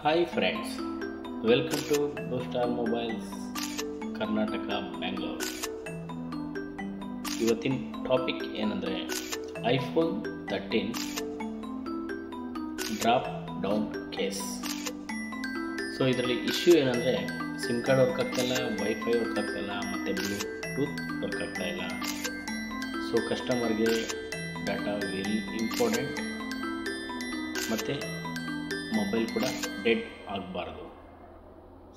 Hi friends, welcome to Blue Star Mobiles Karnataka Bangalore. ಇವತ್ತಿನ topic ಏನಂದರೆ iPhone 13 drop down case. So ಇದರಲ್ಲಿ issue ಏನಂದರೆ sim card work ಆಗ್ತಾಯಿಲ್ಲ, wifi work ಆಗ್ತಾಯಿಲ್ಲ ಮತ್ತು ಬ್ಲೂಟೂತ್ ವರ್ಕ್ ಆಗ್ತಾಯಿಲ್ಲ. ಸೊ ಕಸ್ಟಮರ್ಗೆ ಡಾಟಾ ವೆರಿ ಇಂಪಾರ್ಟೆಂಟ್ ಮತ್ತು ಮೊಬೈಲ್ ಕೂಡ ಡೆಡ್ ಆಗಬಾರ್ದು.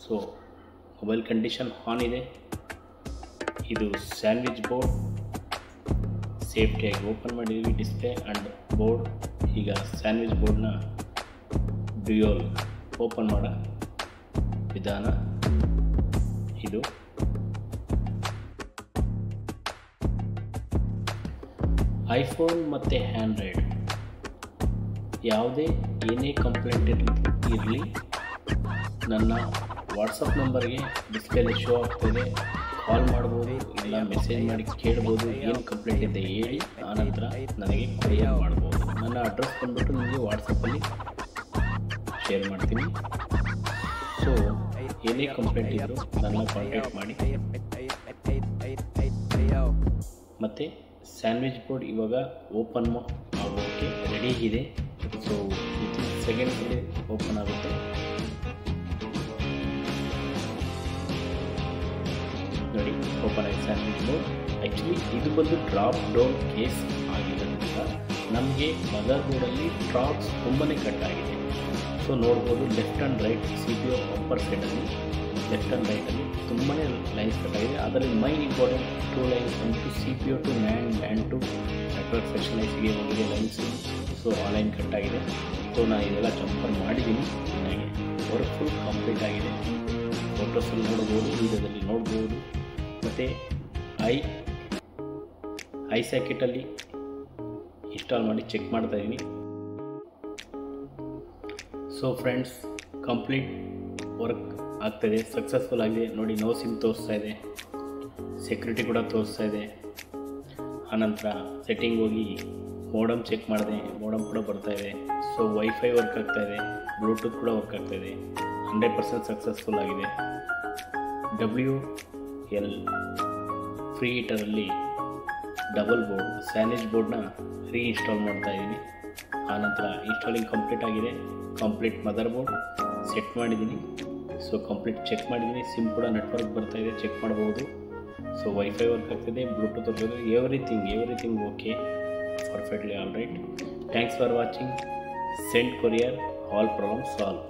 ಸೊ ಮೊಬೈಲ್ ಕಂಡೀಷನ್ ಆನ್ ಇದೆ. ಇದು ಸ್ಯಾಂಡ್ವಿಚ್ ಬೋರ್ಡ್ ಸೇಫ್ಟಿಯಾಗಿ ಓಪನ್ ಮಾಡಿದ್ವಿ ಡಿಸ್ಪ್ಲೇ ಆ್ಯಂಡ್ ಬೋರ್ಡ್. ಈಗ ಸ್ಯಾಂಡ್ವಿಚ್ ಬೋರ್ಡ್ನ ಡ್ಯೂಯಲ್ ಓಪನ್ ಮಾಡೋ ವಿಧಾನ ಇದು. ಐಫೋನ್ ಮತ್ತು ಆ್ಯಂಡ್ರಾಯ್ಡ್ ಯಾವುದೇ ಏನೇ ಕಂಪ್ಲೇಂಟ್ ಇರಲಿ ನನ್ನ ವಾಟ್ಸಪ್ ನಂಬರ್ಗೆ ಡಿಸ್ಪ್ಲೇಲಿ ಶೋ ಆಗ್ತಾಯಿದೆ, ಕಾಲ್ ಮಾಡ್ಬೋದು, ಇಲ್ಲ ಮೆಸೇಜ್ ಮಾಡಿ ಕೇಳ್ಬೋದು. ಏನು ಕಂಪ್ಲೇಂಟ್ ಇದೆ ಹೇಳಿ, ಆನಂತರ ನನಗೆ ಕ್ಲಿಯರ್ ಮಾಡ್ಬೋದು. ನನ್ನ ಅಡ್ರೆಸ್ ಬಂದುಬಿಟ್ಟು ನಿಮಗೆ ವಾಟ್ಸಪ್ಪಲ್ಲಿ ಶೇರ್ ಮಾಡ್ತೀನಿ. ಸೊ ಏನೇ ಕಂಪ್ಲೇಂಟ್ ಇದ್ದರೂ ನನ್ನ ಕಾಂಟ್ಯಾಕ್ಟ್ ಮಾಡಿ. ಮತ್ತು ಸ್ಯಾಂಡ್ವಿಚ್ ಬೋರ್ಡ್ ಇವಾಗ ಓಪನ್ ಆಗೋಕ್ಕೆ ರೆಡಿ ಇದೆ. ಸೊ ವಿತಿನ್ ಸೆಕೆಂಡ್ಸಲ್ಲಿ ಓಪನ್ ಆಗುತ್ತೆ. ನೋಡಿ, ಓಪನ್ ಆಗಿ ಸ್ಯಾಂಡ್ವಿಚ್ ಬೋರ್ಡ್. ಆ್ಯಕ್ಚುಲಿ ಇದು ಬಂದು ಡ್ರಾಪ್ ಡೌನ್ ಕೇಸ್ ಆಗಿರೋದ್ರಿಂದ ನಮಗೆ ಮದರ್ ಬೋರ್ಡಲ್ಲಿ ಡ್ರಾಪ್ಸ್ ತುಂಬಾ ಕಟ್ ಆಗಿದೆ. ಸೊ ನೋಡ್ಬೋದು left and right CPU upper ಸೈಡಲ್ಲಿ ಲೆಫ್ಟ್ ಆ್ಯಂಡ್ ರೈಟಲ್ಲಿ ತುಂಬಾ ಲೈನ್ಸ್ ಕಟ್ ಆಗಿದೆ. ಅದರಲ್ಲಿ ಮೈನ್ ಇಂಪಾರ್ಟೆಂಟ್ 2 ಲೈನ್ಸ್ ಬಂದು CPU to land to network section ಐಸಿಗೆ ಹೋಗಿದೆ ಲೈನ್ಸ್. ಸೊ ಆ ಲೈನ್ ಕಟ್ ಆಗಿದೆ. ಸೊ ನಾನು ಇದೆಲ್ಲ ಜಂಪರ್ ಮಾಡಿದ್ದೀನಿ. ಚೆನ್ನಾಗಿ ವರ್ಕ್ ಫುಲ್ ಕಂಪ್ಲೀಟ್ ಆಗಿದೆ. ಫೋಟೋಸಲ್ಲಿ ನೋಡ್ಬೋದು, ವೀಡಿಯೋದಲ್ಲಿ ನೋಡ್ಬೋದು. ಮತ್ತು ಐ ಸ್ಯಾಕೆಟಲ್ಲಿ ಇನ್ಸ್ಟಾಲ್ ಮಾಡಿ ಚೆಕ್ ಮಾಡ್ತಾಯಿದ್ದೀನಿ. ಸೊ ಫ್ರೆಂಡ್ಸ್, ಕಂಪ್ಲೀಟ್ ವರ್ಕ್ ಆಗ್ತಾಯಿದೆ, ಸಕ್ಸಸ್ಫುಲ್ ಆಗಿದೆ. ನೋಡಿ, ನೋ ಸಿಮ್ ತೋರಿಸ್ತಾ ಇದೆ, ಸೆಕ್ಯೂರಿಟಿ ಕೂಡ ತೋರಿಸ್ತಾ ಇದೆ. ಆನಂತರ ಸೆಟ್ಟಿಂಗ್ ಹೋಗಿ ಮೋಡಮ್ ಚೆಕ್ ಮಾಡಿದೆ, ಮೋಡಮ್ ಕೂಡ ಬರ್ತಾಯಿದೆ. ಸೊ ವೈಫೈ ವರ್ಕ್ ಆಗ್ತಾಯಿದೆ, ಬ್ಲೂಟೂತ್ ಕೂಡ ವರ್ಕ್ ಆಗ್ತಾಯಿದೆ. 100% ಸಕ್ಸಸ್ಫುಲ್ ಆಗಿದೆ. WL ಫ್ರೀ ಹೀಟರಲ್ಲಿ ಡಬಲ್ ಬೋರ್ಡ್ ಸ್ಯಾಂಡ್ವಿಚ್ ಬೋರ್ಡ್ನ ರೀಇನ್ಸ್ಟಾಲ್ ಮಾಡ್ತಾಯಿದ್ದೀನಿ. ಆನಂತರ ಇನ್ಸ್ಟಾಲಿಂಗ್ ಕಂಪ್ಲೀಟ್ ಆಗಿದೆ. ಕಂಪ್ಲೀಟ್ ಮದರ್ ಬೋರ್ಡ್ ಸೆಟ್ ಮಾಡಿದ್ದೀನಿ. ಸೊ ಕಂಪ್ಲೀಟ್ ಚೆಕ್ ಮಾಡಿದ್ದೀನಿ. ಸಿಮ್ ಕೂಡ ನೆಟ್ವರ್ಕ್ ಬರ್ತಾಯಿದೆ, ಚೆಕ್ ಮಾಡ್ಬೋದು. ಸೊ ವೈಫೈ ವರ್ಕ್ ಆಗ್ತಿದೆ, ಬ್ಲೂಟೂತ್ ವರ್ಕ್ ಆಗ್ತಿದೆ. Everything okay, perfectly all right. Thanks for watching. Send courier, all problems solved.